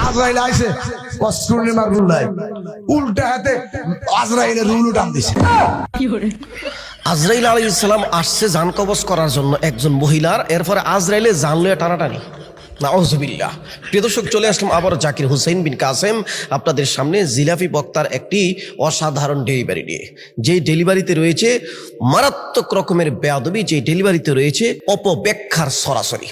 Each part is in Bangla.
আজরাইল আইছে পূর্ণিমার রুল নাই, উল্টা হাতে আজরাইলের রুল উঠান দিছে। আজরাইল আলাইহিস সালাম আসছে জান কবজ করার জন্য একজন মহিলার, এরপরে আজরাইলে জান লয়ে টানাটানি। নাউজুবিল্লাহ। প্রিয় দর্শক, চলে আসলাম আবার জাকির হুসাইন বিন কাসেম আপনাদের সামনে জিলাফি বক্তার একটি অসাধারণ ডেলিভারি নিয়ে। যে ডেলিভারিতে রয়েছে মারাত্মক রকমের বেয়াদবি, যে ডেলিভারিতে রয়েছে অপব্যাখ্যার সরাসরি।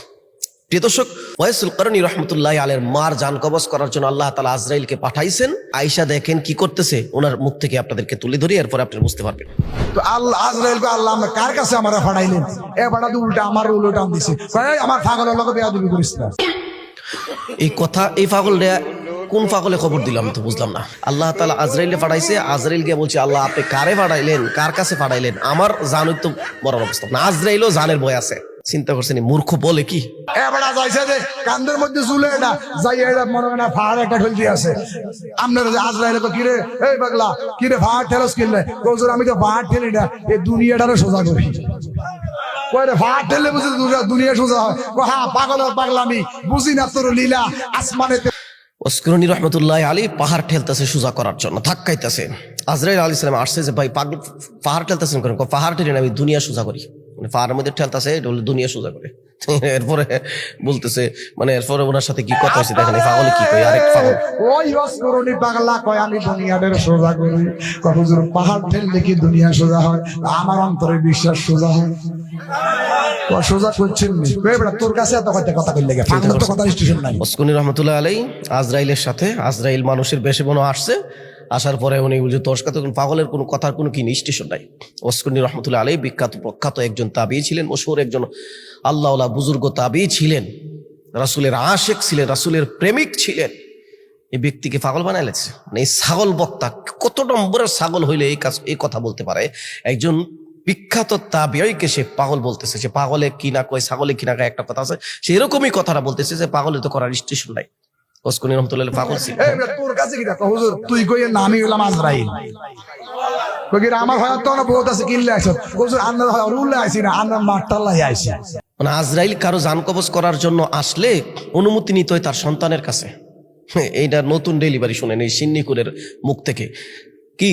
প্রিয় দর্শক, ওয়াইসুল করনী রহমতুল্লাহ আলের মার জান কবজ করার জন্য আল্লাহ তাআলা আজরাইলকে পাঠাইছেন। আয়েশা দেখেন কি করতেছে, ওনার মুখ থেকে আপনাদেরকে তুলে ধরি, এরপর আপনি বুঝতে পারবেন। তো আল্লাহ আজরাইলকে আল্লাহ আমরা কার কাছে আমরা পাঠাইলেন? এবারে তো উল্টা আমার রুল উঠান দিছে, আমার পাগলের লগে বেয়াদবি করিস না। এই কথা, এই পাগলটা কোন পাগলে খবর দিলাম তো বুঝলাম না। আল্লাহ তাআলা আজরাইলে পাঠাইছে, আজরাইল গিয়ে বলছে আল্লাহ আপনি কারে পাঠাইলেন, কার কাছে পাঠাইলেন? আমার জানুই তো বড় অবস্থা না, আজরাইলও জানের ভয় আছে। চিন্তা করছেন মূর্খ বলে কি? এবারে যাইছে যে কান্দের মধ্যে চুলে এটা যাই, এটা মনে হয় না ফাড় একটা ঠেলতে আছে। আপনারা যে আজরাইলে তো কিরে এই পাগলা কিরে ফাড় ঠেলস কিনলে কৌজোর, আমি তো ফাড় ঠেলি না, এই দুনিয়াটারে সোজা করি। কয়রে ফাড় ঠেললে বুঝি দুনিয়া সোজা হয়? হ্যাঁ পাগলের পাগলামি বুঝি না তোর লীলা আসমানে। ওয়াসকুরনী রহমতুল্লাহ আলী পাহাড় ঠেলতেছে সোজা করার জন্য, ধাক্কাইতেছে। আজরাইল আলাইহিস সালাম আসছে যে ভাই পাহাড় ঠেলতেছেন করেন? পাহাড় ঠেলে আমি দুনিয়া সোজা করি। মানে পাহাড়ের মধ্যে ঠেলতেছে, এটা হলো দুনিয়া সোজা করে। এরপরে বলতেছে, মানে এরপরে ওনার সাথে কি কথা হচ্ছে দেখেন, পাগলে কি কই, আরেক পাগল ওই ওয়াসকুরনী পাগলা কয় আমি দুনিয়াটারে সোজা করি। হুজুর পাহাড় ঠেললে কি দুনিয়া সোজা হয়? আমার অন্তরে বিশ্বাস সোজা হয়। সোজা করছেন তোর কাছে এত কথা কইলে তো কথা স্টেশন নাই। ওয়াসকুরনী রহমতুল্লাহ আলী আজরাইলের সাথে, আজরাইল মানুষের বেশে মনে আসছে, আসার পরে উনি বলছে তোর সাথে পাগলের কোনো কথার কোনো কি স্টেশন নাই। ওয়াসকুরনী রহমতুল্লাহ আলী বিখ্যাত প্রখ্যাত একজন তাবিঈ ছিলেন, মশহুর একজন আল্লাহওয়ালা বুজুর্গ তাবিঈ ছিলেন, রাসূলের আশিক ছিলেন, রাসূলের প্রেমিক ছিলেন। এই ব্যক্তিকে পাগল বানাইলেছে। মানে এই ছাগল বক্তা কত নম্বরের ছাগল হইলে এই কথা বলতে পারে? একজন বিখ্যাত তাবিঈকে সে পাগল বলতেছে। সে পাগলে কি না কয়, ছাগলে কি না কয়, একটা কথা আছে, সে এরকমই কথাটা বলতেছে যে পাগলের তো করার স্টেশন নাই। ওয়াসকুরনী রহমতুল্লাহ পাগল ছিল। তোর কাছে কি দেখো হুজুর, তুই কই নামই হইলাম আজরাইল, কই আমার হয় তো না বহুত আছে কিনলে আসো হুজুর, আন্নার হয় রুলে আইছি না, আন্নার মারটাল্লাই আইছি। মানে আজরাইল কারো জান কবজ করার জন্য আসলে অনুমতি নিতে হয় তার সন্তানের কাছে। এইটা নতুন ডেলিভারি শুনেন এই সিন্নিকুরের মুখ থেকে। কি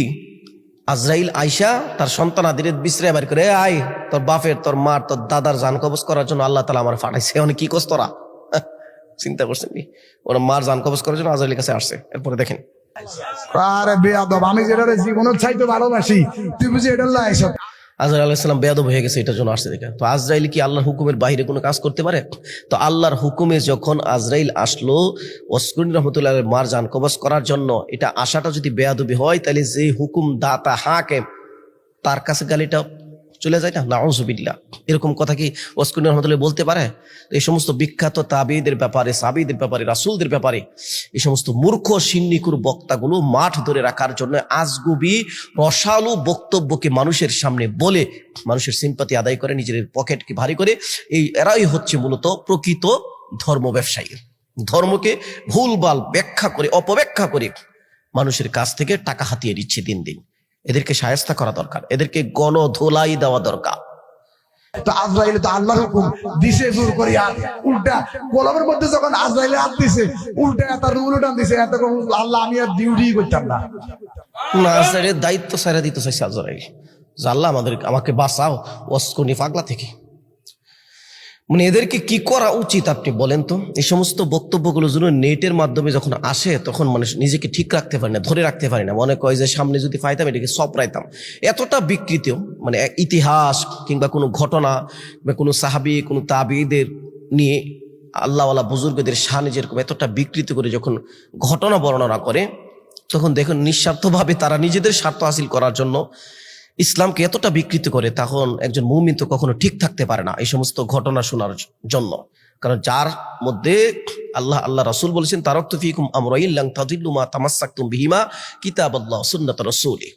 আজরাইল আইসা তার সন্তান আদিরের বিশ্রে বার করে, আয় তোর বাপের, তোর মার, তোর দাদার জান কবজ করার জন্য আল্লাহ তাআলা আমার পাঠাইছে। অনেক কি কস তোরা? চিন্তা করছেন নি? ওরা মার জান কবজ করার জন্য আজরাইলের কাছে আসছে। এরপরে দেখেন, আরে বেয়াদব, আমি যেটা জীবনের চাইতে ভালোবাসি তুই বুঝি এটা লাইছ। আজরাইল আলাইহিস সালাম বেয়াদব হয়ে গেছে, এটার জন্য আসছে দেখে। তো আজরাইল কি আল্লাহর হুকুমের বাইরে কোনো কাজ করতে পারে? তো আল্লাহর হুকুমে যখন আজরাইল আসলো ওয়াসকুরনী রাহমাতুল্লাহ আলাইহির মার জান কবজ করার জন্য, এটা আশাটা যদি বেয়াদবি হয়, তাহলে যে হুকুম দাতা হাকিম তার কাছে গালিটা চলে যায় না? নাউজুবিল্লাহ। এরকম কথা কি ওয়াসকুরনী রাহমাতুল্লাহ বলতে পারে? এই সমস্ত বিখ্যাত তাবিঈদের ব্যাপারে, সাহাবীদের ব্যাপারে, রাসূলদের ব্যাপারে এই সমস্ত মূর্খ সিন্নিকুর বক্তাগুলো মাঠ ধরে রাখার জন্য আজগুবি রসালো বক্তব্যকে মানুষের সামনে বলে মানুষের সিম্পাতি আদায় করে, নিজের পকেটকে ভারী করে, এরাই হচ্ছে মূলত প্রকৃত ধর্ম ব্যবসায়ী। ধর্মকে ভুলভাল ব্যাখ্যা করে, অপব্যাখ্যা করে মানুষের কাছ থেকে টাকা হাতিয়ে দিচ্ছে দিন দিন। এদেরকে শায়েস্তা করা দরকার, এদেরকে গণধোলাই দেওয়া দরকার। তো আজরাইল তো আল্লাহর হুকুম দিছে জোর করিয়া, উল্টা গোলামের মধ্যে যখন আজরাইলে হাত দিছে উল্টা এত রুল উঠান দিছে, এত আল্লাহ আমি আর ডিউটি করতাম না। আজরাইলের দায়িত্ব সাইরা দিতে চাইছে আজরাইল, আল্লাহ আমাকে বাঁচাও ওয়াসকুরনী পাগলা থেকে। মানে এদেরকে কি করা উচিত আপনি বলেন তো? এই সমস্ত বক্তব্যগুলো যেন নেটের মাধ্যমে যখন আসে তখন মানুষ নিজেকে ঠিক রাখতে পারে না, ধরে রাখতে পারে না। মনে কয় যে সামনে যদি পাইতাম এটাকে সপরাইতাম। এতটা বিকৃত, মানে ইতিহাস কিংবা কোনো ঘটনা বা কোনো সাহাবী, কোনো তাবিঈদের নিয়ে আল্লাহওয়ালা বুজুর্গদের শানে যেরকম এতটা বিকৃত করে যখন ঘটনা বর্ণনা করে, তখন দেখুন নিঃস্বার্থভাবে তারা নিজেদের স্বার্থ হাসিল করার জন্য ইসলামকে এতটা বিকৃত করে, তখন একজন মুমিন তো কখনো ঠিক থাকতে পারে না এই সমস্ত ঘটনা শোনার জন্য। কারণ যার মধ্যে আল্লাহ রাসূল বলেছেন, তারাকতু ফীকুম আমরাইন লান তাদিল্লু মা তামাসসাকতুম বিহিমা কিতাবাল্লাহ সুন্নাত রাসূলি।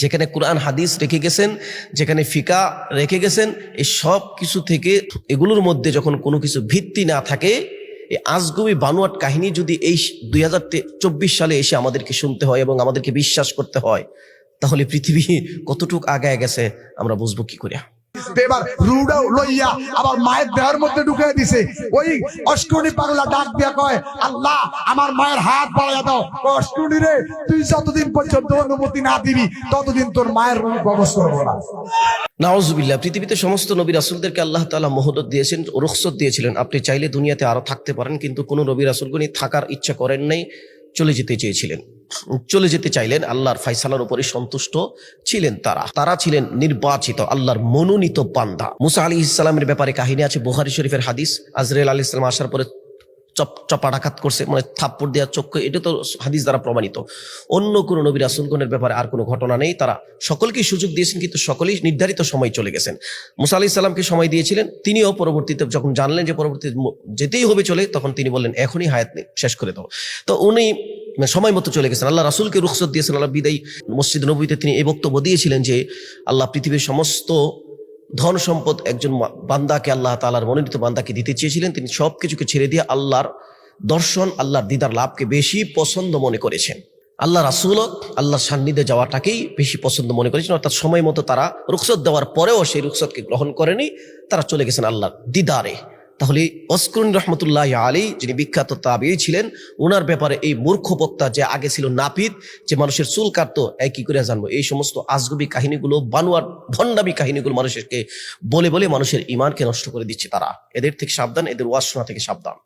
যেখানে কুরআন হাদিস রেখে গেছেন, যেখানে ফিকা রেখে গেছেন, এই সব কিছু থেকে এগুলোর মধ্যে যখন কোনো কিছু ভিত্তি না থাকে, এই আজগুবি বানোয়াট কাহিনী যদি এই 2024 সালে এসে আমাদেরকে শুনতে হয় এবং আমাদেরকে বিশ্বাস করতে হয়, তাহলে পৃথিবী কতটুক আগায় গেছে আমরা বুঝবো কি করে? তো এবার রুডাও লইয়া আবার মায়ের দেহের মধ্যে ঢুকিয়ে দিছে। ওই অষ্টকর্ণী পাগলা ডাক দিয়া কয়, আল্লাহ আমার মায়ের হাত বাড়াইয়া দাও। অষ্টকর্ণী রে, তুই যতদিন পর্যন্ত অনুমতি না দিবি ততদিন তোর মায়ের রূপ কবজ করবো না। নাউজুবিল্লাহ। পৃথিবীতে সমস্ত নবী রাসূলদেরকে আল্লাহ তাআলা মহদত দিয়েছেন, রুখসত দিয়েছিলেন, আপনি চাইলে দুনিয়াতে আরো থাকতে পারেন, কিন্তু কোন নবী রাসূলগণই থাকার ইচ্ছা করেন নাই, চলে যেতে চেয়েছিলেন। চলে যেতে চাইলেন, আল্লাহর ফায়সালার উপরে সন্তুষ্ট ছিলেন। তারা ছিলেন নির্বাচিত, আল্লাহর মনোনীত বান্দা। মুসা আলাইহিস সালামের ব্যাপারে কাহিনী আছে বুখারী শরীফের হাদিস। আজরাইল আলাইহিস সালাম আসার পরে চপাটাঘাত করছে, মানে থাপ্পড় দেওয়ার চক্ষু, এটা তো হাদিস দ্বারা প্রমাণিত। অন্য কোন নবী রাসূলগণের ব্যাপারে আর কোনো ঘটনা নেই। তারা সকলকেই সুযোগ দিয়েছেন, কিন্তু সকলেই নির্ধারিত সময় চলে গেছেন। মুসা আলাইহিস সালামকে সময় দিয়েছিলেন, তিনিও পরবর্তীতে যখন জানলেন যে পরবর্তীতে যেতেই হবে চলে, তখন তিনি বললেন এখনই হায়াত শেষ করে দাও। তো উনি সময় মতো চলে গেছেন। আল্লাহ রাসূলকে রুখসত দিয়েছেন। আল্লাহ বিদায়ী মসজিদ নববীতে তিনি এই বক্তব্য দিয়েছিলেন যে আল্লাহ পৃথিবীর সমস্ত ধন সম্পদ একজন বান্দাকে, আল্লাহ তাআলার মনোনীত বান্দাকে দিতে চেয়েছিলেন। তিনি সবকিছুকে ছেড়ে দিয়ে আল্লাহর দর্শন, আল্লাহর দিদার লাভকে বেশি পছন্দ মনে করেছেন। আল্লাহ রাসূল আল্লাহর সান্নিধ্যে যাওয়াটাকেই বেশি পছন্দ মনে করেছেন। অর্থাৎ সময় মতো তারা রুখসত দেওয়ার পরেও সেই রুখসতকে গ্রহণ করেনি, তারা চলে গেছেন আল্লাহর দিদারে। তাহলে ওয়াসকুরুন রাহমাতুল্লাহি আলাইহি, যিনি বিখ্যাত তাবিঈ ছিলেন, ওনার ব্যাপারে এই মূর্খ বক্তা যে আগে ছিল নাপিত, যে মানুষের চুল কাটতো, কি করে জানবো, এই সমস্ত আজগুবি কাহিনীগুলো, বানোয়ার ভণ্ডামি কাহিনীগুলো মানুষকে বলে বলে মানুষের ঈমানকে নষ্ট করে দিচ্ছে। তারা এদের থেকে সাবধান, এদের ওয়াজ শোনা থেকে সাবধান।